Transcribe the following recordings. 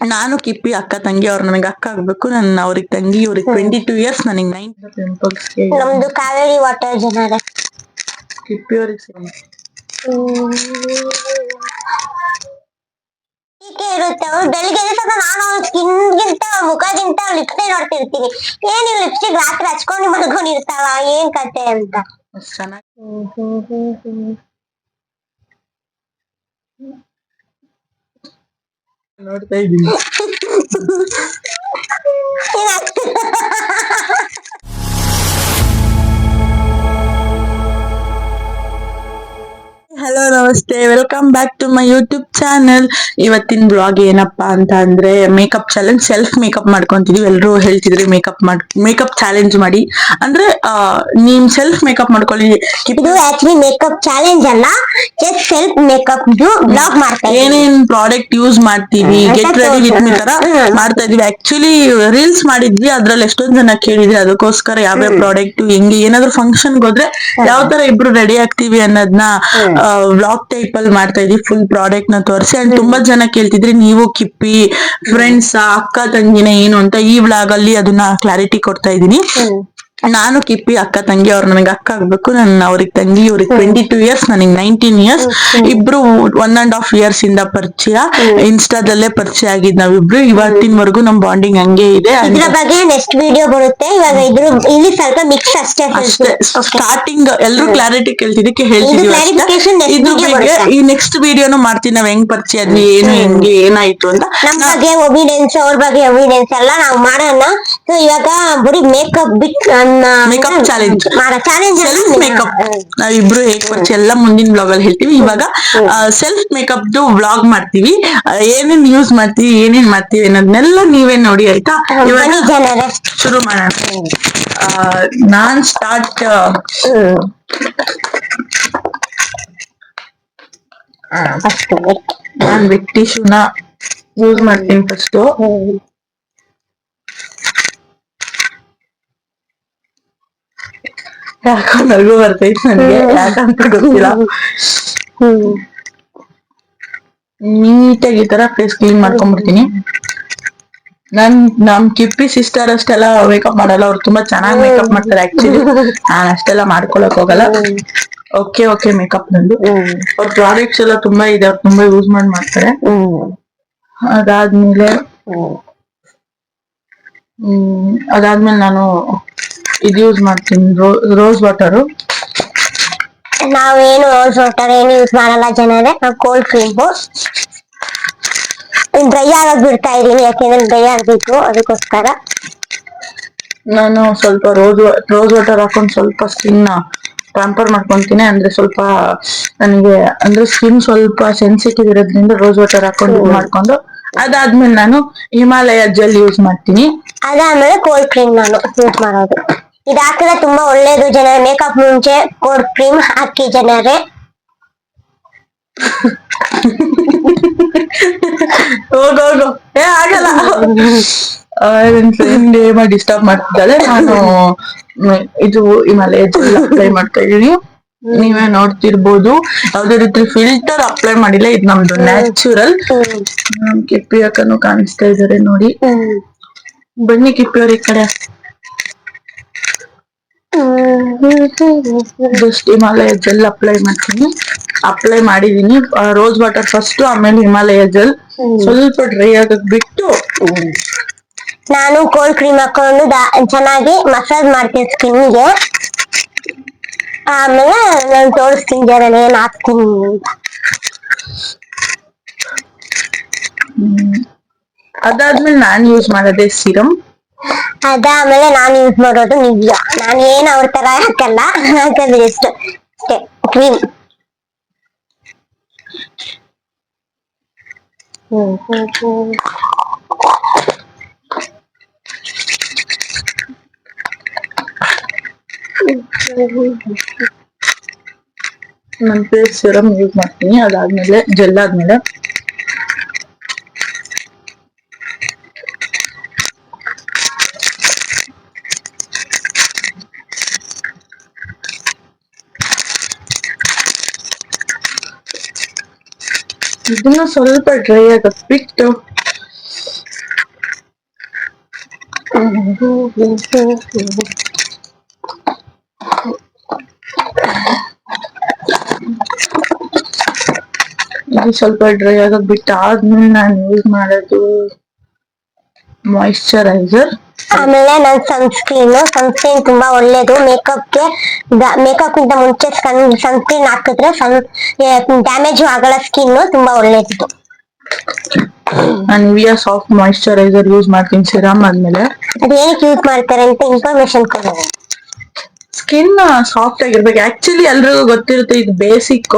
ನಾನು ಕಿಪ್ಪಿ ಅಕ್ಕ ತಂಗಿ, ಅವ್ರು ನನಗೆ ಅಕ್ಕ ಆಗ್ಬೇಕು, ನನ್ನ ಅವ್ರಿಗೆ ತಂಗಿ, ಇವ್ರಿಗೆ 22 ಇಯರ್ಸ್, ನನಗೆ 9 ಪಿಂಪಲ್ಸ್ಗೆ. ನಮ್ದು ಕಾವೇರಿ ವಾಟರ್ ಜನರ ಕಿಪ್ಪಿ ಅವ್ರಿಗೆ ಸೇಮ್ ಹೀಗೆ ಇರುತ್ತೆ. ಅವ್ರು ಬೆಳಿಗ್ಗೆ ಎದ್ದ ತಕ್ಷಣ ನಾನು ಅವ್ರ ಸ್ಕಿನ್ಗಿಂತ ಮುಖಗಿಂತ ಲಿಪ್ಸ್ಟಿಕ್ ನೋಡ್ತಿರ್ತೀನಿ. ಏನ್ ಈ ಲಿಪ್ಸ್ಟಿಕ್ ರಾತ್ರಿ ಹಚ್ಕೊಂಡು ಮಲ್ಕೊಂಡಿರ್ತಾಳ, ಏನ್ ಕತೆ ಅಂತ. ಚೆನ್ನಾಗಿ ನೋಡ್ತಾ ಇದ್ದೀನಿ. ಹಲೋ ನಮಸ್ತೆ, welcome back to my YouTube channel. ಇವತ್ತಿನ ಬ್ಲಾಗ್ ಏನಪ್ಪಾ ಅಂತ ಅಂದ್ರೆ ಮೇಕಪ್ ಚಾಲೆಂಜ್. ಸೆಲ್ಫ್ ಮೇಕಪ್ ಮಾಡ್ಕೊಂತಿದೀವಿ. ಎಲ್ರು ಹೇಳ್ತಿದ್ರಿ ಮೇಕಪ್ ಚಾಲೆಂಜ್ ಮಾಡಿ ಅಂದ್ರೆ ನೀನ್ ಸೆಲ್ಫ್ ಮೇಕಪ್ ಮಾಡ್ಕೊಳ್ಳಿ. ಇದು ಆಕ್ಚುಲಿ ಮೇಕಪ್ ಚಾಲೆಂಜ್ ಅಲ್ಲ, ಜಸ್ಟ್ ಸೆಲ್ಫ್ ಮೇಕಪ್ ಬ್ಲಾಗ್ ಮಾಡ್ತಾ ಇದ್ದೀವಿ. ಏನೇನ್ ಪ್ರಾಡಕ್ಟ್ ಯೂಸ್ ಮಾಡ್ತೀವಿ, ಗೆಟ್ ರೆಡಿ ವಿತ್ ಮೀ ತರ ಮಾಡ್ತಾ ಇದೀವಿ. ಆಕ್ಚುಲಿ ರೀಲ್ಸ್ ಮಾಡಿದ್ವಿ, ಅದ್ರಲ್ಲಿ ಎಷ್ಟೊಂದ್ ಜನ ಕೇಳಿದ್ರಿ, ಅದಕ್ಕೋಸ್ಕರ ಯಾವ್ಯಾವ ಪ್ರಾಡಕ್ಟ್ ಹೆಂಗೆ ಏನಾದ್ರು ಫಂಕ್ಷನ್ ಹೋದ್ರೆ ಯಾವ ತರ ಇಬ್ರು ರೆಡಿ ಆಗ್ತೀವಿ ಅನ್ನೋದನ್ನ ವ್ಲಾಗ್ ಟೈಪ್ ಅಲ್ಲಿ ಮಾಡ್ತಾ ಇದೀವಿ. ಫುಲ್ ಪ್ರಾಡಕ್ಟ್ ನ ತೋರಿಸಿ. ಅಂಡ್ ತುಂಬಾ ಜನ ಕೇಳ್ತಿದ್ರಿ, ನೀವು ಕಿಪ್ಪಿ ಫ್ರೆಂಡ್ಸ್ ಅಕ್ಕ ತಂಗಿನ ಏನು ಅಂತ. ಈ ವ್ಲಾಗ್ ಅಲ್ಲಿ ಅದನ್ನ ಕ್ಲಾರಿಟಿ ಕೊಡ್ತಾ ಇದೀನಿ. ನಾನು ಕಿಪ್ಪಿ ಅಕ್ಕ ತಂಗಿ, ಅವ್ರು ನನಗೆ ಅಕ್ಕ ಆಗ್ಬೇಕು, ನನ್ನ ಅವ್ರಿಗೆ ತಂಗಿ, ಇವ್ರಿಗೆ 22 ಇಯರ್ಸ್, ನನಗೆ 19 ಇಯರ್ಸ್. ಇಬ್ರು 1.5 years ಇಂದ ಪರಿಚಯ. ಇನ್ಸ್ಟಾದಲ್ಲೇ ಪರಿಚಯ ಆಗಿದ್ ನಾವಿಬ್ರು. ಇವತ್ತಿನವರೆಗೂ ನಮ್ ಬಾಂಡಿಂಗ್ ಹಂಗೆ ಇದೆ. ಇದ್ರ ಬಗ್ಗೆ ನೆಕ್ಸ್ಟ್ ವಿಡಿಯೋ ಬರುತ್ತೆ. ಇವಾಗ ಇಲ್ಲಿ ಸ್ವಲ್ಪ ಮಿಕ್ಸ್ ಅಷ್ಟೇ. ಸ್ಟಾರ್ಟಿಂಗ್ ಎಲ್ರು ಕ್ಲಾರಿಟಿ ಕೇಳ್ತಿದ್ದಕ್ಕೆ ಹೇಳ್ತಿದೀವಿ ಅಷ್ಟೇ. ಇದ್ರ ಬಗ್ಗೆ ಈ ನೆಕ್ಸ್ಟ್ ವಿಡಿಯೋನು ಮಾಡ್ತೀನಿ, ನಾವ್ ಹೆಂಗ್ ಪರಿಚಯ ಆದ್ವಿ, ಏನು ಹೆಂಗೆ ಏನಾಯ್ತು ಅಂತ. ನಮ್ ಬಗ್ಗೆ ಒಬಿಡೆನ್ಸ್, ಅವ್ರ ಬಗ್ಗೆ ಒಬಿಡೆನ್ಸ್ ಎಲ್ಲ ನಾವು ಮಾಡೋಣ. ಸೊ ಇವಾಗ ಬರೀ makeup makeup challenge, self makeup ನಾವಿಬ್ರು ಹೇಗ್ ಪರಿಚಯ ಎಲ್ಲ ಮುಂದಿನ ಬ್ಲಾಗ್ ಅಲ್ಲಿ ಹೇಳ್ತೀವಿ. ಇವಾಗ ಸೆಲ್ಫ್ ಮೇಕಪ್ ವ್ಲಾಗ್ ಮಾಡ್ತೀವಿ. ಏನೇನ್ ಯೂಸ್ ಮಾಡ್ತೀವಿ, ಏನೇನ್ ಮಾಡ್ತೀವಿ ಅನ್ನೋದನ್ನೆಲ್ಲ ನೀವೇ ನೋಡಿ, ಆಯ್ತಾ? ಇವಾಗ ಶುರು ಮಾಡೋಣ. ನಾನ್ ಸ್ಟಾರ್ಟ್. ನಾನ್ ವೆಟ್ ಟಿಶ್ಯೂನ ಯೂಸ್ ಮಾಡ್ತೀನಿ ಫಸ್ಟ್. ಯಾಕೋ ನಗು ಬರ್ತೈತಿ ನನಗೆ, ಯಾಕಂತ ಗೊತ್ತಿಲ್ಲ. ನೀಟಾಗಿ ಈ ತರ ಫೇಸ್ ಕ್ಲೀನ್ ಮಾಡ್ಕೊಂಡ್ಬಿಡ್ತೀನಿ. ನಮ್ ಕಿಪ್ಪಿ ಸಿಸ್ಟರ್ ಅಷ್ಟೆಲ್ಲ ಮೇಕಪ್ ಮಾಡಲ್ಲ, ಅವ್ರು ತುಂಬಾ ಚೆನ್ನಾಗಿ ಮೇಕಪ್ ಮಾಡ್ತಾರೆ. ಆಕ್ಚುಲಿ ನಾನ್ ಅಷ್ಟೆಲ್ಲ ಮಾಡ್ಕೊಳಕ್ ಹೋಗಲ್ಲ. ಓಕೆ ಮೇಕಪ್ ನಂದು. ಅವ್ರ ಪ್ರಾಡಕ್ಟ್ಸ್ ಎಲ್ಲ ತುಂಬಾ ಇದೆ, ಅವ್ರು ತುಂಬಾ ಯೂಸ್ ಮಾಡ್ತಾರೆ. ಅದಾದ್ಮೇಲೆ ನಾನು ಇದು ಯೂಸ್ ಮಾಡ್ತೀನಿ, ರೋಸ್ ವಾಟರು. ನಾವೇನು ರೋಸ್ ವಾಟರ್ ಏನು ಯೂಸ್ ಮಾಡಲ್ಲ ಜನರೇ. ನಾವು ಕೋಲ್ಡ್ ಕ್ರೀಮ್ ಡ್ರೈ ಆಗಕ್ ಬಿಡ್ತಾ ಇದೀನಿ, ಯಾಕೆಂದ್ರೆ ಡ್ರೈ ಆಗ್ಬೇಕು, ಅದಕ್ಕೋಸ್ಕರ. ನಾನು ಸ್ವಲ್ಪ ರೋಸ್ ವಾಟರ್ ಹಾಕೊಂಡು ಸ್ವಲ್ಪ ಸ್ಕಿನ್ ಪ್ಯಾಂಪರ್ ಮಾಡ್ಕೊಂತೀನಿ. ಅಂದ್ರೆ ಸ್ವಲ್ಪ ನನಗೆ ಅಂದ್ರೆ ಸ್ಕಿನ್ ಸ್ವಲ್ಪ ಸೆನ್ಸಿಟಿವ್ ಇರೋದ್ರಿಂದ ರೋಸ್ ವಾಟರ್ ಹಾಕೊಂಡು ಮಾಡ್ಕೊಂಡು, ಅದಾದ್ಮೇಲೆ ನಾನು ಹಿಮಾಲಯ ಜೆಲ್ ಯೂಸ್ ಮಾಡ್ತೀನಿ. ಅದಾದ್ಮೇಲೆ ಕೋಲ್ಡ್ ಕ್ರೀಮ್ ನಾನು ಯೂಸ್ ಮಾಡೋದು. ಇದು ಹಾಕಿದ್ರೆ ತುಂಬಾ ಒಳ್ಳೇದು ಜನರೇ. ಮೇಕಪ್ ಮುಂಚೆ ಕೋಲ್ಡ್ ಕ್ರೀಮ್ ಹಾಕಿ ಜನರೇ. ಹೋಗು ಆಗಲ್ಲ. ನನ್ ಫ್ರೆಂಡ್ ಡಿಸ್ಟರ್ಬ್ ಮಾಡ್ತಿದ್ದಾಳೆ. ನಾನು ಇದು ಹಿಮಾಲಯ ಜೆಲ್ ಅಪ್ಲೈ ಮಾಡ್ತಾ ಇದೀನಿ. ನೀವೇ ನೋಡ್ತಿರ್ಬೋದು, ಯಾವ್ದೇ ರೀತಿ ಫಿಲ್ಟರ್ ಅಪ್ಲೈ ಮಾಡಿಲ್ಲ. ಇದು ನಮ್ದು ನ್ಯಾಚುರಲ್. ಕಿಪ್ಪಿ ಅಕ್ಕನು ಕಾಣಿಸ್ತಾ ಇದಾರೆ ನೋಡಿ. ಬನ್ನಿ ಕಿಪ್ಪಿ ಅವ್ರ ಈ ಕಡೆ. ಜಸ್ಟ್ ಹಿಮಾಲಯ ಜೆಲ್ ಅಪ್ಲೈ ಮಾಡ್ತೀನಿ. ಅಪ್ಲೈ ಮಾಡಿದೀನಿ. ರೋಸ್ ವಾಟರ್ ಫಸ್ಟ್, ಆಮೇಲೆ ಹಿಮಾಲಯ ಜೆಲ್ ಸ್ವಲ್ಪ ಡ್ರೈ ಆಗಕ್ ಬಿಟ್ಟು ನಾನು ಕೋಲ್ಡ್ ಕ್ರೀಮ್ ಹಾಕೊಂಡು ಚೆನ್ನಾಗಿ ಮಸಾಜ್ ಮಾಡ್ತೀನಿ ಸ್ಕಿನ್ಗೆ. ಆಮೇಲೆ ನಾನು ತೋರಿಸ್ತೀನಿ ಜನ ಏನ್ ಹಾಕ್ತೀನಿ ಅಂತ. ಅದಾದ್ಮೇಲೆ ನಾನು ಯೂಸ್ ಮಾಡೋದೇ ಸಿರಮ್. ಅದಾದ್ಮೇಲೆ ನಾನು ಯೂಸ್ ಮಾಡೋದು ನಿವ್ಯ. ನಾನು ಏನ್ ಅವ್ರ ತರ ಹಾಕಲ್ಲ, ಹಾಕಿದ್ರೆ ಅಷ್ಟೇ ಕ್ರೀಮ್. ನನ್ನ ಫೇಸ್ ಸಿರಮ್ ಯೂಸ್ ಮಾಡ್ತೀನಿ. ಅದಾದ್ಮೇಲೆ ಜೆಲ್ ಆದ್ಮೇಲೆ ಇದನ್ನ ಸ್ವಲ್ಪ ಡ್ರೈ ಆಗಕ್ ಬಿಟ್ಟು ಇದು ಸ್ವಲ್ಪ ಡ್ರೈ ಆಗೋದ್ ಬಿಟ್ಟು ಆದ್ಮೇಲೆ ನಾನು ಯೂಸ್ ಮಾಡೋದು ಮಾಯಿಶ್ಚರೈಸರ್. ಆಮೇಲೆ ನನ್ ಸನ್ಸ್ಕ್ರೀನ್ ತುಂಬಾ ಒಳ್ಳೇದು ಮೇಕಪ್ಗೆ. ಮೇಕಪ್ ಇಂದ ಮುಂಚೆ ಸನ್ಸ್ಕ್ರೀನ್ ಹಾಕಿದ್ರೆ ಡ್ಯಾಮೇಜ್ ಆಗಲ್ಲ, ಸ್ಕಿನ್ ತುಂಬಾ ಒಳ್ಳೇದು. ನಾನು ನಿವಿಯಾ ಸಾಫ್ಟ್ ಮಾಯಿಶ್ಚರೈಸರ್ ಯೂಸ್ ಮಾಡ್ತೀನಿ ಸಿರಮ್ ಆದ್ಮೇಲೆ. ಅದೇನಕ್ಕೆ ಯೂಸ್ ಮಾಡ್ತಾರೆ ಅಂತ ಇನ್ಫಾರ್ಮೇಶನ್ ಕೊಡಿ. ಸ್ಕಿನ್ ಸಾಫ್ಟ್ ಆಗಿರ್ಬೇಕು. ಆಕ್ಚುಲಿ ಎಲ್ರಿಗೂ ಗೊತ್ತಿರುತ್ತೆ ಇದು ಬೇಸಿಕ್.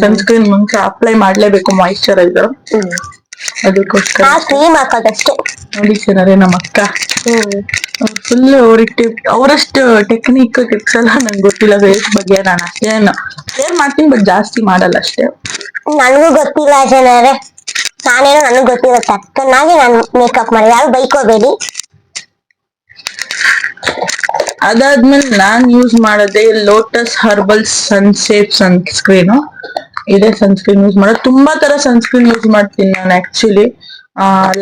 ಸನ್ಸ್ಕ್ರೀನ್ ಮುಂಚೆ ಅಪ್ಲೈ ಮಾಡ್ಲೇಬೇಕು ಮಾಯಿಶ್ಚರೈಸರ್. ಅದಕ್ಕೋಸ್ಕರ ಕ್ರೀಮ್ ಹಾಕೋದಷ್ಟೇ. ನೋಡಿ ಜನರೇ ನಮ್ಮ ಅಕ್ಕ ಫುಲ್ ಅವ್ರಿಗೆ ಅವರಷ್ಟು ಟೆಕ್ನಿಕ್ ಟಿಪ್ಸ್ ಎಲ್ಲ ನಂಗೆ ಗೊತ್ತಿಲ್ಲ ಫೇಸ್ ಬಗ್ಗೆ. ನಾನು ಅಷ್ಟೇನು ಶೇರ್ ಮಾಡ್ತೀನಿ ಬಟ್ ಜಾಸ್ತಿ ಮಾಡಲ್ಲ ಅಷ್ಟೇ. ನನಗೂ ಗೊತ್ತಿಲ್ಲ ಜನರೇ, ನಾನೇನೋ ನನಗ್ ಗೊತ್ತಿರುತ್ತೆ ಅಕ್ಕನಾಗಿ ನಾನು ಮೇಕಪ್ ಮಾಡಿ, ಯಾರು ಬೈಕೋಬೇಡಿ. ಅದಾದ್ಮೇಲೆ ನಾನ್ ಯೂಸ್ ಮಾಡೋದೇ ಲೋಟಸ್ ಹರ್ಬಲ್ ಸನ್ಸೇಫ್ ಸನ್ಸ್ಕ್ರೀನ್. ಇದೇ ಸನ್ಸ್ಕ್ರೀನ್ ಯೂಸ್ ಮಾಡೋದು. ತುಂಬಾ ತರ ಸನ್ಸ್ಕ್ರೀನ್ ಯೂಸ್ ಮಾಡ್ತೀನಿ ನಾನು ಆಕ್ಚುಲಿ.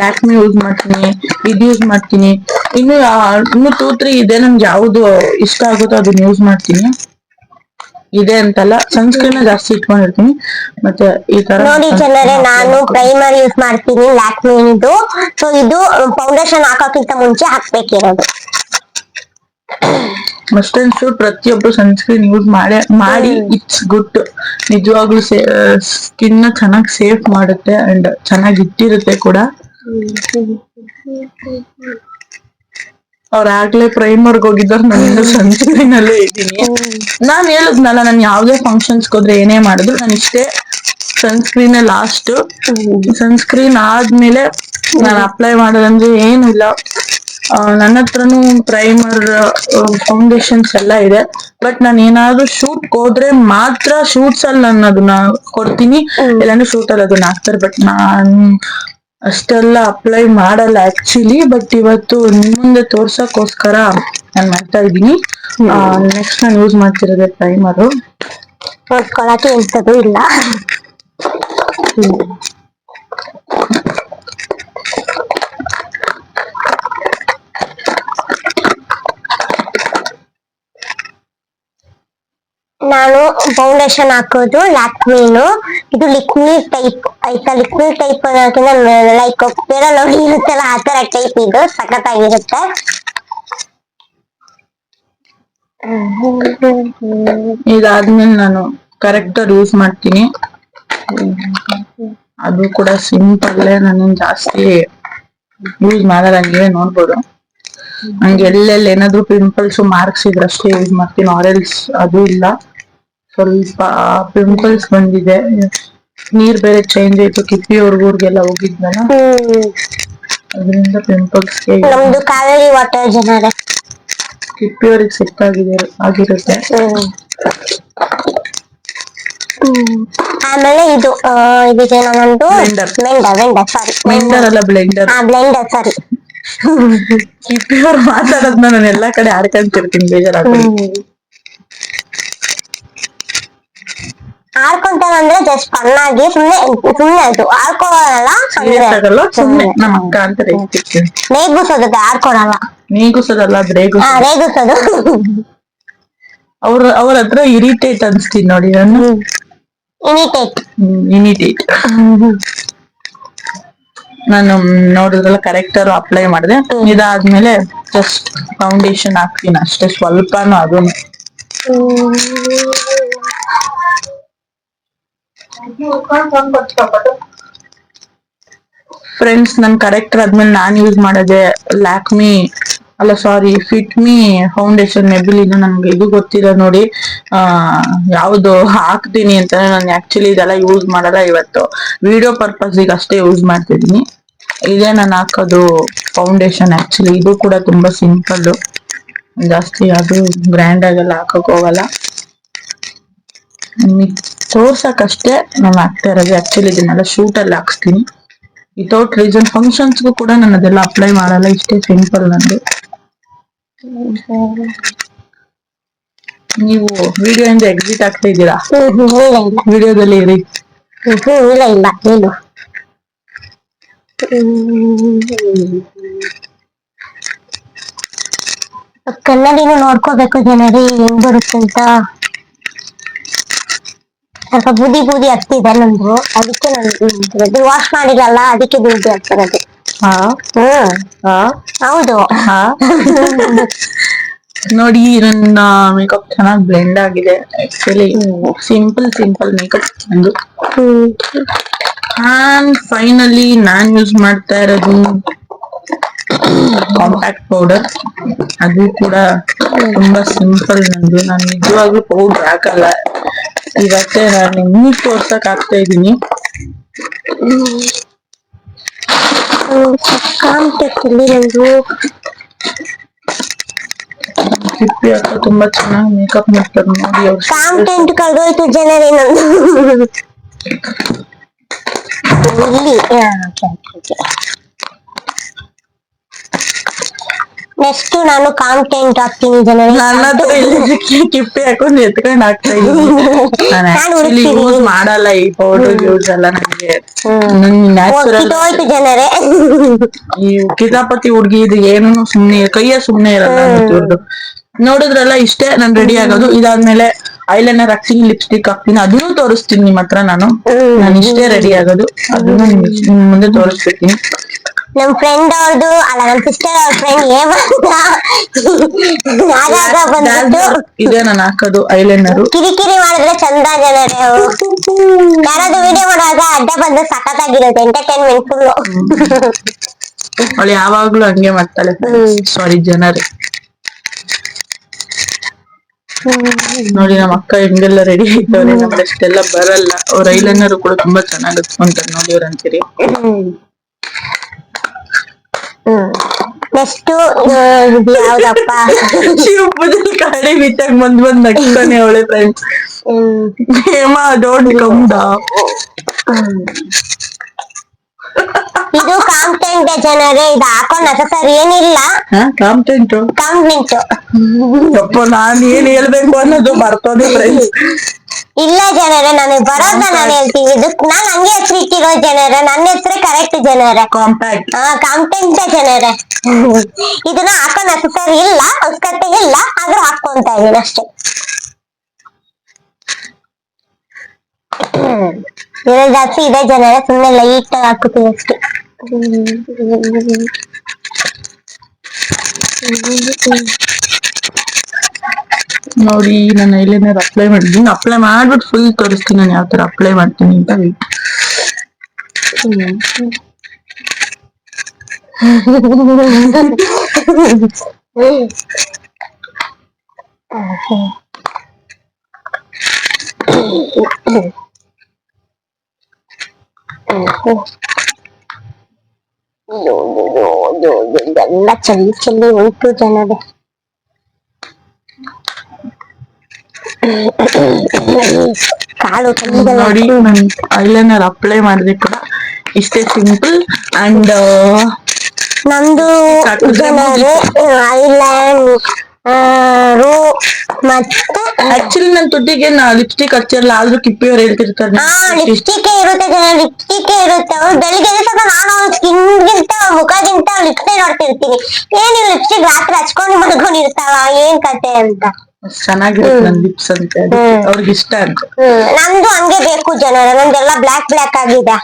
ಲ್ಯಾಕ್ಮಿ ಯೂಸ್ ಮಾಡ್ತೀನಿ, ಇದು ಯೂಸ್ ಮಾಡ್ತೀನಿ, ಇನ್ನು 2-3 ಇದೆ. ನನ್ಗೆ ಯಾವ್ದು ಇಷ್ಟ ಆಗುತ್ತೋ ಅದನ್ನ ಯೂಸ್ ಮಾಡ್ತೀನಿ. ಇದೆ ಅಂತಲ್ಲ, ಸನ್ಸ್ಕ್ರೀನ್ ಜಾಸ್ತಿ ಇಟ್ಕೊಂಡಿರ್ತೀನಿ. ಮತ್ತೆ ಈ ತರ ನೋಡಿ ಜನರೇ, ನಾನು ಪ್ರೈಮರ್ ಯೂಸ್ ಮಾಡ್ತೀನಿ ಲ್ಯಾಕ್ಮಿದು. ಸೊ ಇದು ಫೌಂಡೇಶನ್ ಹಾಕೋಕ್ಕಿಂತ ಮುಂಚೆ ಹಾಕ್ಬೇಕಿರೋದು. ಮಸ್ಟ್ ಅಂಡ್ ಶುಡ್ ಪ್ರತಿಯೊಬ್ರು ಸನ್ಸ್ಕ್ರೀನ್ ಯೂಸ್ ಮಾಡಿ ಇಟ್ಸ್ ಗುಡ್. ನಿಜವಾಗ್ಲೂ ಸ್ಕಿನ್ ನ ಚೆನ್ನಾಗಿ ಸೇಫ್ ಮಾಡುತ್ತೆ ಅಂಡ್ ಚೆನ್ನಾಗಿ ಇಟ್ಟಿರುತ್ತೆ ಕೂಡ. ಅವ್ರ ಆಗ್ಲೇ ಪ್ರೈಮರ್ಗೆ ಹೋಗಿದ್ದಾರೆ, ನಾನು ಸನ್ಸ್ಕ್ರೀನ್ ಅಲ್ಲೇ ಇದ್ದೀನಿ. ನಾನ್ ಹೇಳದ್ನಲ್ಲ, ನಾನು ಯಾವ್ದೇ ಫಂಕ್ಷನ್ಸ್ ಹೋದ್ರೆ ಏನೇ ಮಾಡಿದ್ರು ನಾನು ಇಷ್ಟೇ ಸನ್ಸ್ಕ್ರೀನ್ ಲಾಸ್ಟ್. ಸನ್ಸ್ಕ್ರೀನ್ ಆದ್ಮೇಲೆ ನಾನು ಅಪ್ಲೈ ಮಾಡೋದಂದ್ರೆ ಏನು ಇಲ್ಲ. ನನ್ನ ಹತ್ರನು ಪ್ರೈಮರ್ ಫೌಂಡೇಶನ್ಸ್ ಎಲ್ಲ ಇದೆ. ಬಟ್ ನಾನು ಏನಾದ್ರು ಶೂಟ್ ಹೋದ್ರೆ ಮಾತ್ರ ಶೂಟ್ಸ್ ಅಲ್ಲಿ ನಾನು ಅದನ್ನ ಕೊಡ್ತೀನಿ, ಇಲ್ಲಾಂದ್ರೆ ಶೂಟ್ ಅಲ್ಲಿ ಅದನ್ನ ಹಾಕ್ತಾರೆ. ಬಟ್ ನಾನು ಅಷ್ಟೆಲ್ಲ ಅಪ್ಲೈ ಮಾಡಲ್ಲ ಆಕ್ಚುಲಿ. ಬಟ್ ಇವತ್ತು ನಿಮ್ ಮುಂದೆ ತೋರ್ಸಕ್ಕೋಸ್ಕರ ನಾನು ಮಾಡ್ತಾ ಇದ್ದೀನಿ. ನೆಕ್ಸ್ಟ್ ನಾನು ಯೂಸ್ ಮಾಡ್ತಿರೋದೇ ಪ್ರೈಮರು. ನೋಡ್ಕೊಳಕ್ಕೆ ಎಂತದೂ ಇಲ್ಲ. ನಾನು ಫೌಂಡೇಶನ್ ಹಾಕೋದು ಲ್ಯಾಕ್ಮಿನು. ಇದು ಲಿಕ್ವಿಡ್ ಟೈಪ್ ಆಯ್ತಾ. ಲಿಕ್ವಿಡ್ ಟೈಪ್ ಅನ್ನೋದಕ್ಕಿಂತ ಲೈಕ್ ಬೇರೆ ನೋಡಿ ಇರುತ್ತಲ್ಲ ಆ ತರ ಟೈಪ್. ಇದು ಸಖತ್ತಾಗಿರುತ್ತೆ. ಇದಾದ್ಮೇಲೆ ನಾನು ಕರೆಕ್ಟರ್ ಯೂಸ್ ಮಾಡ್ತೀನಿ. ಅದು ಕೂಡ ಸಿಂಪಲ್, ನಾನು ಜಾಸ್ತಿ ಯೂಸ್ ಮಾಡಲ್ಲ. ನೀವೇ ನೋಡ್ಬೋದು ನಂಗೆ ಎಲ್ಲೆಲ್ಲಿ ಏನಾದ್ರು ಪಿಂಪಲ್ಸ್ ಮಾರ್ಕ್ಸ್ ಇದ್ರಷ್ಟೇ ಯೂಸ್ ಮಾಡ್ತೀನಿ. ಆರೆಲ್ಸ್ ಅದು ಇಲ್ಲ. ಸ್ವಲ್ಪ ಪಿಂಪಲ್ಸ್ ಬಂದಿದೆ, ನೀರ್ ಬೇರೆ ಚೇಂಜ್ ಆಯ್ತು. ಕಿಪ್ಪಿಯವ್ರಿಗೆಲ್ಲ ಹೋಗಿದ್ನಲ್ಲ, ಅದರಿಂದ ಪಿಂಪಲ್ಸ್ ನಮ್ದು ಕಾವೇರಿ ವಾಟರ್ ಜನರೇ. ಕಿಪ್ಪಿಯವ್ರಿಗೆ ಸೆಟ್ ಆಗಿರುತ್ತೆ. ಆಮೇಲೆ ಇದು ಇದಕ್ಕೆ ನಮ್ಮದು ಮೆಂಡರ್ ಅಲ್ಲ ಬ್ಲೆಂಡರ್. ಬ್ಲೆಂಡರ್ ಸಾರಿ. ಕಿಪ್ಪಿಯವ್ರು ಮಾತಾಡೋದ್ನ ನಾನು ಎಲ್ಲಾ ಕಡೆ ಆಡ್ಕೊಂತಿರ್ತೀನಿ, ಬೇಜಾರಾಗ್ತೀನಿ. ಆಡ್ಕೊಂತಾರ ಅಂದ್ರೆ ಜಸ್ಟ್ ಫನ್ನಾಗಿ ಸುಮ್ನೆ ಅದು ಆಡ್ಕೊಳಲ್ಲ. ಸುಮ್ನೆ ನಮ್ಮ ಅಕ್ಕ ಅಂತ ರೇಗಿಸ್ತೀನಿ. ನೇಗಿಸೋದಕ್ಕೆ ಆಡ್ಕೊಳಲ್ಲ. ನೀಗುಸೋದಲ್ಲ, ರೇಗಿಸೋದು. ಅವ್ರ ಹತ್ರ ಇರಿಟೇಟ್ ಅನ್ಸ್ತೀನಿ ನೋಡಿ ನಾನು. ಇನಿಟೇಟ್. ನಾನು ನೋಡಿದ್ರಲ್ಲ ಕರೆಕ್ಟರ್ ಅಪ್ಲೈ ಮಾಡಿದೆ. ಇದಾದ್ಮೇಲೆ ಜಸ್ಟ್ ಫೌಂಡೇಶನ್ ಹಾಕ್ತೀನಿ ಅಷ್ಟೇ, ಸ್ವಲ್ಪನೂ. ಅದನ್ನು ಫ್ರೆಂಡ್ಸ್, ನನ್ ಕರೆಕ್ಟರ್ ಆದ್ಮೇಲೆ ನಾನ್ ಯೂಸ್ ಮಾಡೋದೆ ಲ್ಯಾಕ್ಮಿ ಅಲ್ಲ ಸಾರಿ ಫಿಟ್ ಮೀ ಫೌಂಡೇಶನ್ ಮೆಬಿಲಿನ್. ನನ್ಗೆ ಇದು ಗೊತ್ತಿಲ್ಲ ನೋಡಿ ಯಾವ್ದು ಹಾಕ್ತೀನಿ ಅಂತ. ನಾನು ಆಕ್ಚುಲಿ ಇದೆಲ್ಲ ಯೂಸ್ ಮಾಡಲ್ಲ. ಇವತ್ತು ವಿಡಿಯೋ ಪರ್ಪಸ್ಗೆ ಅಷ್ಟೇ ಯೂಸ್ ಮಾಡ್ತಿದ್ದೀನಿ. ಇದೇ ನಾನು ಹಾಕೋದು ಫೌಂಡೇಶನ್. ಆಕ್ಚುಲಿ ಇದು ಕೂಡ ತುಂಬಾ ಸಿಂಪಲ್, ಜಾಸ್ತಿ ಅದು ಗ್ರ್ಯಾಂಡ್ ಆಗೆಲ್ಲ ಹಾಕಕ್ ಹೋಗಲ್ಲ. ತೋರ್ಸಕ್ಕಷ್ಟೇ ನಾನು ಹಾಕ್ತಾ ಇರೋದು. ಆಕ್ಚುಲಿ ಇದನ್ನೆಲ್ಲ ಶೂಟ್ ಅಲ್ಲಿ ಹಾಕ್ಸ್ತೀನಿ ವಿತೌಟ್ ರೀಸನ್. ಫಂಕ್ಷನ್ಸ್ಗೂ ಕೂಡ ನಾನು ಅದೆಲ್ಲ ಅಪ್ಲೈ ಮಾಡಲ್ಲ, ಇಷ್ಟೇ ಸಿಂಪಲ್ ನಂದು. ನೀವು ವಿಡಿಯೋ ಇಂದ ಎಕ್ಸಿಟ್ ಆಗ್ತಾ ಇದ್ದೀರಾ? ವಿಡಿಯೋದಲ್ಲಿ ಇರಿ. ಇಲ್ಲ ಇಲ್ಲ ಏನು ಕನ್ನಡಿನೂ ನೋಡ್ಕೋಬೇಕು ಜನರೇ ಹೆಂಗ್ ಬರುತ್ತೆ ಅಂತ. ಸ್ವಲ್ಪ ಬೂದಿ ಬೂದಿ ಆಗ್ತಿದೆ ನಂದು, ಅದಕ್ಕೆ ನಾನು ವಾಶ್ ಮಾಡಿರಲ್ಲ, ಅದಕ್ಕೆ ಬೂದಿ ಆಗ್ತಿರೋದು. ಹಾ ಹಾ ಹೌದು. ಹಾ ನೋಡಿ ನನ್ನ ಮೇಕಪ್ ಚೆನ್ನಾಗಿ ಬ್ಲೆಂಡ್ ಆಗಿದೆ. ಆಕ್ಚುಲಿ ಸಿಂಪಲ್ ಮೇಕಪ್ ನಂದು. ಅಂಡ್ ಫೈನಲಿ ನಾನ್ ಯೂಸ್ ಮಾಡ್ತಾ ಇರೋದು ಕಾಂಪ್ಯಾಕ್ಟ್ ಪೌಡರ್. ಅದು ಕೂಡ ತುಂಬಾ ಸಿಂಪಲ್ ನಂದು. ನಾನು ನಿಜವಾಗ್ಲೂ ಪೌಡರ್ ಹಾಕಲ್ಲ. ಇವತ್ತೇ ನಾನು ನಿಮ್ಗೆ ತೋರ್ಸಕ್ ಆಗ್ತಾ ಇದೀನಿ. ನಂದು ಸಿಪ್ಪಿ ಅಕ್ಕ ತುಂಬಾ ಚೆನ್ನಾಗಿ ಮೇಕಪ್ ಮಾಡ್ತಾರೆ ನೋಡಿ. ಅವ್ರು ಕಾಂಟೆಂಟ್ ಕಳ್ದೋಯ್ತು ಜನರೇ ನಂದು. ಇಲ್ಲಿ ನೆಕ್ಸ್ಟ್ ನಾನು ಕಾಂಟೆಂಟ್ ಹಾಕ್ತೀನಿ ಜನರೇ. ನನ್ನ ಹತ್ರ ಇಲ್ಲಿ ಕಿಪ್ಪಿ ಹಾಕೊಂಡು ಎತ್ಕೊಂಡ್ ಹಾಕ್ತಾ ಇದೀನಿ. ನಾನು ಆಕ್ಚುಲಿ ಯೂಸ್ ಮಾಡಲ್ಲ ಈ ಪೌಡರ್. ಯೂಸ್ ಅಲ್ಲ ನನಗೆ. ನ್ಯಾಚುರಲ್ ಹೋಯ್ತು ಜನರೇ. ಈ ಕಿತಾಪತಿ ಹುಡ್ಗಿ ಇದು ಏನು ಸುಮ್ನೆ ಕೈಯ ಸುಮ್ನೆ ಇರಲ್ಲ ಇವ್ರದ್ದು. ನೋಡಿದ್ರಲ್ಲ ಇಷ್ಟೇ ನಾನು ರೆಡಿ ಆಗೋದು. ಇದಾದ್ಮೇಲೆ ಐಲೈನರ್ ಹಾಕ್ತೀನಿ, ಲಿಪ್ಸ್ಟಿಕ್ ಹಾಕ್ತೀನಿ, ಅದನ್ನು ತೋರಿಸ್ತೀನಿ ನಿಮ್ಮ ಹತ್ರ. ನಾನು ಇಷ್ಟೇ ರೆಡಿ ಆಗೋದು. ಅದನ್ನು ನಿಮ್ ಮುಂದೆ ತೋರಿಸ್ಬಿಡ್ತೀನಿ. ನಮ್ ಫ್ರೆಂಡ್ ಅವ್ರದ್ದು ಅಲ್ಲ, ನಮ್ ಸಿಸ್ಟರ್ ಅವ್ರ ಫ್ರೆಂಡ್ ಬಂದ್ಬಿಟ್ಟು ಇದೆ ನಾನು ಹಾಕೋದು ಐಲೈನರ್. ಕಿರಿಕಿರಿ ಮಾಡಿದ್ರೆ ಚಂದ ಜನರೇ. ಅವರು ಯಾರಾದ್ರೂ ವಿಡಿಯೋ ಮಾಡುವಾಗ ಅಡ್ಡ ಬಂದು ಸಖತ್ತಾಗಿರುತ್ತೆ, ಎಂಟರ್ಟೈನ್ಮೆಂಟ್ ಫುಲ್. ಅವಳು ಯಾವಾಗ್ಲೂ ಹಂಗೆ ಮಾಡ್ತಾಳೆ. ಸಾರಿ ಜನರೇ. ನೋಡಿ ನಮ್ಮ ಅಕ್ಕ ಹೆಂಗೆಲ್ಲ ರೆಡಿ ಆಯ್ತವ್ರೆ. ನಮ್ಗೆ ಅಷ್ಟೆಲ್ಲ ಬರಲ್ಲ. ಅವ್ರ ಐಲೈನರ್ ಕೂಡ ತುಂಬಾ ಚೆನ್ನಾಗಿ ಹಚ್ಕೊಂತಾರೆ ನೋಡಿ ಅವ್ರ ಅಂತೀರಿ. ನೆಕ್ಸ್ಟ್ ಯಾವ್ದಪ್ಪ, ಶಿವಪುಜಲ್ ಕಾಡಿ ಬಿಚ್ಚಾಗ ಬಂದ್ ನಗ್ತಾನೆ ಅವಳೆ friends. Hema don't come down. ಇದು ಕಾಂಟೆಂಟ್ ಜನರೇ. ಇದು ಹಾಕೋ ನೆಸಸರಿ ಏನಿಲ್ಲ. ಕಾಂಟೆಂಟ್ ಅಪ್ಪ ನಾನ್ ಏನ್ ಹೇಳ್ಬೇಕು ಅನ್ನೋದು ಬರ್ತದೆ ಫ್ರೆಂಡ್ಸ್. ಇಲ್ಲ ಜನರೇ, ನನಗೆ ಬರೋದ ನಾನು ಹೇಳ್ತೀನಿ. ಇದಕ್ ನಾನ್ ಹಂಗೆ ಹೆಸರು ಇಟ್ಟಿರೋ ಜನರೇ. ನನ್ನ ಹೆಸರೇ ಕರೆಕ್ಟ್ ಜನರೇ, ಕಾಂಟೆಂಟ್ ಜನರೇ. ಇದನ್ನ ಹಾಕೋ ನೆಸಸರಿ ಇಲ್ಲ, ಅವಶ್ಯಕತೆ ಇಲ್ಲ, ಆದ್ರೂ ಹಾಕೊಂತ ಇದೀನಿ ಅಷ್ಟೇ. ಜಾಸ್ತಿ ಇದೆ ಜನರೇ, ಸುಮ್ಮನೆ ಲೈಟ್ ಹಾಕುತ್ತೀನಿ ಅಷ್ಟೇ. ನೋಡಿ ನಾನು ಐಲೈನರ್ ಅಪ್ಲೈ ಮಾಡಿದ್ದೀನಿ. ಅಪ್ಲೈ ಮಾಡ್ಬಿಟ್ಟು ಫುಲ್ ತೋರಿಸ್ತೀನಿ ನಾನು ಯಾವ ತರ ಅಪ್ಲೈ ಮಾಡ್ತೀನಿ ಅಂತ. ಎಲ್ಲ ಚಲ್ಲಿ ಹೋಯ್ತು ಜನರೇ. ಕಾಲು ನೋಡಿ ನಾನು ಐಲೈನರ್ ಅಪ್ಲೈ ಮಾಡಿದ್ರೆ ಕೂಡ ಇಷ್ಟೇ ಸಿಂಪಲ್. ಅಂಡ್ ನಮ್ದು ಜನರೇ ಐಲ್ಯಾಂಡ್ ಮತ್ತೆ ಆಕ್ಚುಲಿ ನನ್ ತುಟಿಗೆ ಲಿಪ್ಸ್ಟಿಕ್ ಹಚ್ಚಿರಲ್ಲ, ಆದ್ರೂ ಕಿಪ್ಪಿಯವ್ರು ಹೇಳ್ತಿರ್ತಾರೆ ಲಿಪ್ಸ್ಟಿಕ್ ಇರುತ್ತೆ ಜನ, ಲಿಪ್ಸ್ಟಿಕ್ ಇರುತ್ತೆ. ಅವ್ರು ಬೆಳಿಗ್ಗೆ ಎದ್ದ ನಾನು ಸ್ಕಿನ್ಗಿಂತ ಮುಖಗಿಂತ ಲಿಪ್ಸ್ಟಿಕ್ ನೋಡ್ತಿರ್ತೀನಿ. ಏನ್ ಲಿಪ್ಸ್ಟಿಕ್ ರಾತ್ರಿ ಹಚ್ಕೊಂಡು ಮಲ್ಕೊಂಡಿರ್ತಾವ, ಏನ್ ಕತೆ ಅಂತ. ಚೆನ್ನಾಗಿರುತ್ತೆ ನನ್ ಲಿಪ್ಸ್ ಅಂತ, ಅವ್ರಿಗೆ ಇಷ್ಟ ಅಂತ. ನಮ್ದು ಹಂಗೆ ಬೇಕು ಜನರ. ನಂದೆಲ್ಲ ಬ್ಲಾಕ್ ಬ್ಲಾಕ್ ಆಗಿದೆ.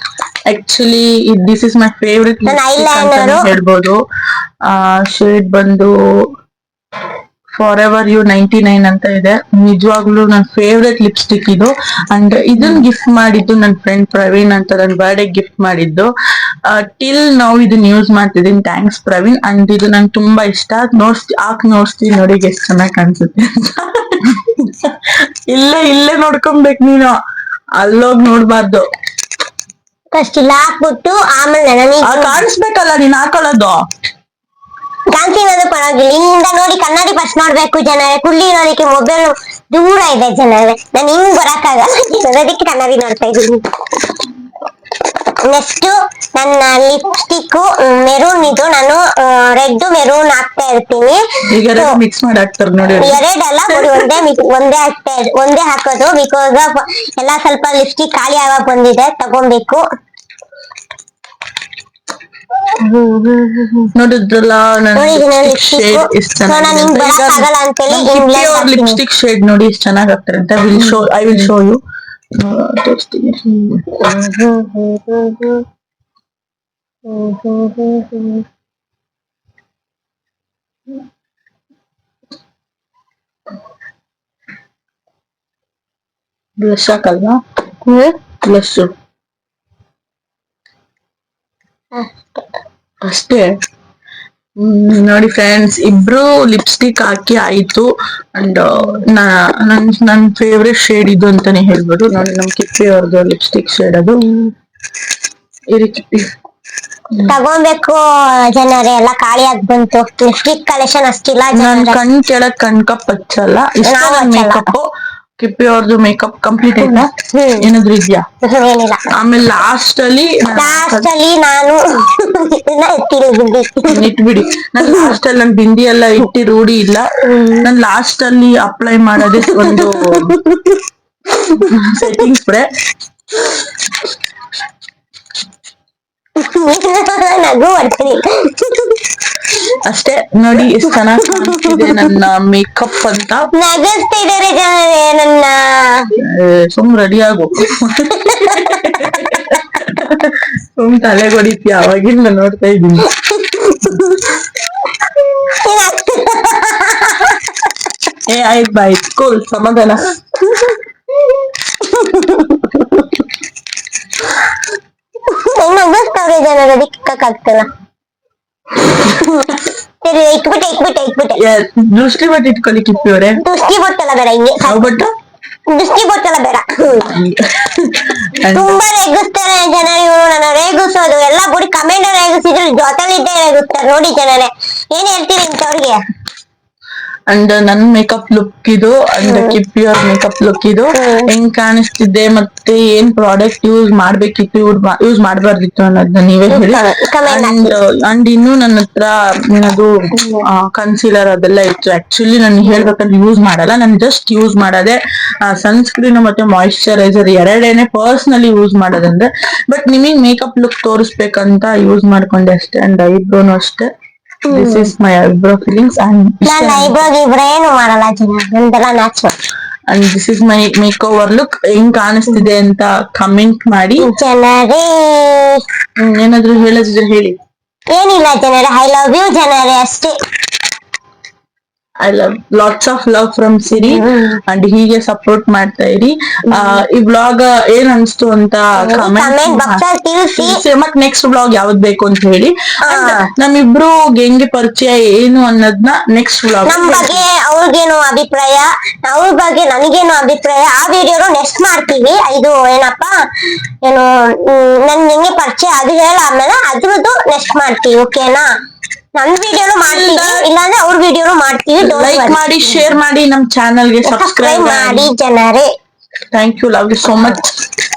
Actually this is my favourite eyeliner ಹೇಳ್ಬೋದು. ಶೇಡ್ ಬಂದು ಫಾರ್ ಎವರ್ ಯು 99 ಅಂತ ಇದೆ. ನಿಜವಾಗ್ಲೂ ನನ್ ಫೇವ್ರೆಟ್ ಲಿಪ್ಸ್ಟಿಕ್ ಇದು. ಅಂಡ್ ಇದನ್ ಗಿಫ್ಟ್ ಮಾಡಿದ್ದು ನನ್ ಫ್ರೆಂಡ್ ಪ್ರವೀಣ್ ಅಂತ, ನನ್ ಬರ್ಡೇ ಗಿಫ್ಟ್ ಮಾಡಿದ್ದು. ಟಿಲ್ ನಾವು ಇದನ್ನ ಯೂಸ್ ಮಾಡ್ತಿದೀನಿ. ಥ್ಯಾಂಕ್ಸ್ ಪ್ರವೀಣ್. ಅಂಡ್ ಇದು ನಂಗೆ ತುಂಬಾ ಇಷ್ಟ. ನೋಡ್ಸ್ತೀನಿ ನೋಡಿ ಎಷ್ಟು ಚೆನ್ನಾಗಿ ಕಾಣಿಸುತ್ತೆ ಅಂತ. ಇಲ್ಲೇ ನೋಡ್ಕೊಬೇಕು ನೀನು, ಅಲ್ಲೋಗ್ ನೋಡ್ಬಾರ್ದು. ಫಸ್ಟ್ ಇಲ್ಲ ಹಾಕ್ಬಿಟ್ಟು ಆಮೇಲೆ ಕಾಣಿಸ್ಬೇಕಲ್ಲ ನೀನ್ ಹಾಕೊಳ್ಳೋದು. ಕಾಣ್ತಿರೋದು ಪರವಾಗಿಲ್ಲ. ಹಿಂಗ ನೋಡಿ ಕನ್ನಡಿ ಫಸ್ಟ್ ನೋಡ್ಬೇಕು ಜನರೇ. ಕುಳ್ಳಿ ಇರೋದಕ್ಕೆ ಮೊಬೈಲ್ ದೂರ ಇದೆ ಜನರೇ. ನಾನು ಹಿಂಗ್ ಬರಕ್ಕಾಗಲ್ಲ, ಅದಕ್ಕೆ ಕನ್ನಡಿ ನೋಡ್ತಾ ಇದ್ದೀನಿ. ನೆಕ್ಸ್ಟ್ ನನ್ನ ಲಿಪ್ಸ್ಟಿಕ್ ಮೆರೂನ್ ಇದು. ನಾನು ರೆಡ್ ಮೆರೂನ್ ಹಾಕ್ತಾ ಇರ್ತೀನಿ. ಮಿಕ್ಸ್ ಮಾಡಿ ಹಾಕ್ತಾರೆ ನೋಡಿ. ಎರಡಲ್ಲ ಒಂದೇ ಹಾಕೋದು. ಬಿಕಾಸ್ ಆಫ್ ಎಲ್ಲ ಸ್ವಲ್ಪ ಲಿಪ್ಸ್ಟಿಕ್ ಖಾಲಿ ಆಗ ಬಂದಿದೆ, ತಗೊಬೇಕು. ನೋಡಿದ್ರಲ್ಲ ನನ್ನ ಶೇಡ್ ಎಷ್ಟು ನಾನು ಹಿಂಗ್ ಬರಕ್ ಆಗಲ್ಲ ಅಂತೇಳಿ ಇಂಗ್ಲೆಂಡ್ ಲಿಪ್ಸ್ಟಿಕ್ ಶೇಡ್ ನೋಡಿ ಎಷ್ಟು ಚೆನ್ನಾಗಿ ಆಗ್ತಾರೆ ಅಂತ ಐ ವಿಲ್ ಶೋ ಯು ತೋರಿಸ್ತೀನಿ. ಬ್ಲಶ್ ಹಾಕಲ್ವಾ? ಬ್ಲಶ್ ಅಷ್ಟೇ. ನೋಡಿ ಫ್ರೆಂಡ್ಸ್, ಇಬ್ರು ಲಿಪ್ಸ್ಟಿಕ್ ಹಾಕಿ ಆಯ್ತು. ಅಂಡ್ ನನ್ ಫೇವ್ರೆಟ್ ಶೇಡ್ ಇದು ಅಂತಾನೆ ಹೇಳ್ಬೋದು. ನೋಡಿ ನಮ್ ಕಿಪ್ಪಿ ಅವ್ರದ್ದು ಲಿಪ್ಸ್ಟಿಕ್ ಶೇಡ್ ಅದು. ಇರಿ ಕಿಪ್ಪಿ ತಗೋಬೇಕು ಜನರೇ, ಎಲ್ಲ ಖಾಲಿ ಆಗಿ ಬಂತು. ಲಿಪ್ಸ್ಟಿಕ್ ಕಲೆಕ್ಷನ್ ಅಷ್ಟಿಲ್ಲ. ನನ್ ಕಣ್ ಕೆಳಗ್ ಕಣ್ಕಪ್ ಹಚ್ಚಲ್ಲ, ಇಷ್ಟ ಮೇಕಪ್. ಕಿಪ್ಪಿ ಅವ್ರದ್ದು ಮೇಕಪ್ ಕಂಪ್ಲೀಟ್ ಆಯ್ತಾ? ಏನಾದ್ರು ಇದ್ಯಾ? ಏನಿಲ್ಲ. ಆಮೇಲೆ ಲಾಸ್ಟ್ ಅಲ್ಲಿ ನಾನು ಇಟ್ಬಿಡಿ. ನನ್ ಲಾಸ್ಟ್ ಅಲ್ಲಿ ನನ್ ಬಿಂದಿ ಎಲ್ಲ ಇಟ್ಟಿ ರೂಢಿ ಇಲ್ಲ. ನನ್ ಲಾಸ್ಟ್ ಅಲ್ಲಿ ಅಪ್ಲೈ ಮಾಡೋದೇ ಒಂದು ಸೆಟ್ಟಿಂಗ್ ಸ್ಪ್ರೇ. ನಗು ಬರ್ತೀನಿ ಅಷ್ಟೇ. ನೋಡಿ ಎಷ್ಟು ಚೆನ್ನಾಗಿ ಕಾಣಿಸ್ತಿದೆ ನನ್ನ ಮೇಕಪ್ ಅಂತ. ನಗಿಸ್ತಿದ್ದಾರೆ ಜನರೇ ನನ್ನ. ಸುಮ್ ರೆಡಿ ಆಗು. ಸುಮ್ ತಲೆ ಹೊಡಿತೀಯ, ಅವಾಗಿಂದ ನೋಡ್ತಾ ಇದ್ದೀನಿ. ಆಯ್ತು ಬಾಯ್, ಕೂಲ್, ಸಮಾಧಾನ. ನಗಿಸ್ತಾವ್ರೆ ಜನರು, ಅದಕ್ಕಾಗ್ತಲ್ಲ. ಸರಿ, ಇಟ್ಬಿಟ್ಟೆ. ದೃಷ್ಟಿ ಬಟ್ ಇಟ್ಕೊಳ್ಳಿ ಕಿಪ್ಪಿ ಅವರೇ. ದೃಷ್ಟಿ ಬೊಟ್ಟಲ್ಲ ಬೇಡ, ಹಿಂಗೆ ಬಟ್ ದೃಷ್ಟಿ ಬೊಟ್ಟಲ್ಲ ಬೇಡ. ತುಂಬಾ ರೇಗಿಸ್ತಾರೆ ಜನ. ಇವರು ನನ್ನ ರೇಗಿಸೋದು ಎಲ್ಲ ಬಿಡಿ, ಕಮೆಂಟ್ ರೇಗಿಸಿದ್ರು ಜೊತೆಲಿದ್ದೇ ರೇಗಿಸ್ತಾರೆ. ನೋಡಿ ಜನರೇ, ಏನ್ ಹೇಳ್ತೀರಿ ಇಂಥವ್ರಿಗೆ? ಅಂಡ್ ನನ್ ಮೇಕಪ್ ಲುಕ್ ಇದು, ಅಂಡ್ ಕಿಪ್ಪಿ ಅವ್ರ ಮೇಕಪ್ ಲುಕ್ ಇದು. ಹೆಂಗ್ ಕಾಣಿಸ್ತಿದೆ ಮತ್ತೆ ಏನ್ ಪ್ರಾಡಕ್ಟ್ ಯೂಸ್ ಮಾಡ್ಬೇಕಿತ್ತು, ಯೂಸ್ ಮಾಡಬಾರ್ದಿತ್ತು ಅನ್ನೋದನ್ನ ನೀವೇ ಹೇಳಿ. ಅಂಡ್ ಇನ್ನು ನನ್ನ ಹತ್ರ ಏನದು ಕನ್ಸೀಲರ್ ಅದೆಲ್ಲ ಇತ್ತು. ಆಕ್ಚುಲಿ ನಾನು ಹೇಳ್ಬೇಕಂದ್ರೆ ಯೂಸ್ ಮಾಡಲ್ಲ, ನಾನು ಜಸ್ಟ್ ಯೂಸ್ ಮಾಡೋದೆ ಸನ್ಸ್ಕ್ರೀನ್ ಮತ್ತೆ ಮಾಯಿಶ್ಚರೈಸರ್ ಎರಡೇನೆ ಪರ್ಸನಲಿ ಯೂಸ್ ಮಾಡೋದಂದ್ರೆ. ಬಟ್ ನಿಮಗ್ ಮೇಕಪ್ ಲುಕ್ ತೋರಿಸ್ಬೇಕಂತ ಯೂಸ್ ಮಾಡ್ಕೊಂಡೆ ಅಷ್ಟೇ. ಅಂಡ್ ಐಬ್ರೋನು ಅಷ್ಟೇ. This is my eyebrow fillings and ನಾನು ಐಬ್ರೋ ಏನು ಮಾಡಲ್ಲ ಜನ, ನಂದೆಲ್ಲ natural. and this is my makeover look. ಹೆಂಗ್ ಕಾಣಿಸ್ತಿದೆ ಅಂತ ಕಮೆಂಟ್ ಮಾಡಿ ಜನರೇ. ಏನಾದ್ರು ಹೇಳಿದ್ರೆ ಹೇಳಿ. ಏನಿಲ್ಲ ಜನರೇ, ಐ ಲವ್ ಯು ಜನರೇ, ಅಷ್ಟೇ. I love lots of love from Siri. And ಹೀಗೆ ಸಪೋರ್ಟ್ ಮಾಡ್ತಾ ಇರಿ. ಈ ವ್ಲಾಗ್ ಏನ್ ಅನ್ಸ್ತು ಅಂತ ಕಮೆಂಟ್ ತಿಳಿಸಿ. ಮತ್ ನೆಕ್ಸ್ಟ್ ವ್ಲಾಗ್ ಯಾವ್ದು ಬೇಕು ಅಂತ ಹೇಳಿ. ನಮ್ಮಿಬ್ರು ಹೆಂಗೆ ಪರಿಚಯ ಏನು ಅನ್ನೋದನ್ನ ನೆಕ್ಸ್ಟ್ ವ್ಲಾಗ್. ನಮ್ ಬಗ್ಗೆ ಅವ್ರಿಗೇನು ಅಭಿಪ್ರಾಯ, ಅವ್ರ ಬಗ್ಗೆ ನನಗೇನು ಅಭಿಪ್ರಾಯ, ಆ ವಿಡಿಯೋನು ನೆಕ್ಸ್ಟ್ ಮಾಡ್ತೀವಿ. ಇದು ಏನಪ್ಪಾ ಏನು ನನ್ ಹೆಂಗೆ ಪರಿಚಯ ಅದು ಹೇಳಾದ್ಮೇಲೆ ಅದ್ರದ್ದು ನೆಕ್ಸ್ಟ್ ಮಾಡ್ತೀವಿ. ಓಕೆನಾ? ನಮ್ ವಿಡಿಯೋನು ಮಾಡ್ತೀವಿ, ಇಲ್ಲಾಂದ್ರೆ ಅವ್ರ ವಿಡಿಯೋನು ಮಾಡ್ತೀವಿ. ಲೈಕ್ ಮಾಡಿ, ಶೇರ್ ಮಾಡಿ, ನಮ್ ಚಾನಲ್ಗೆ ಸಬ್ಸ್ಕ್ರೈಬ್ ಮಾಡಿ ಜನರೇ. Thank you, love you so much.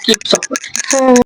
Keep support.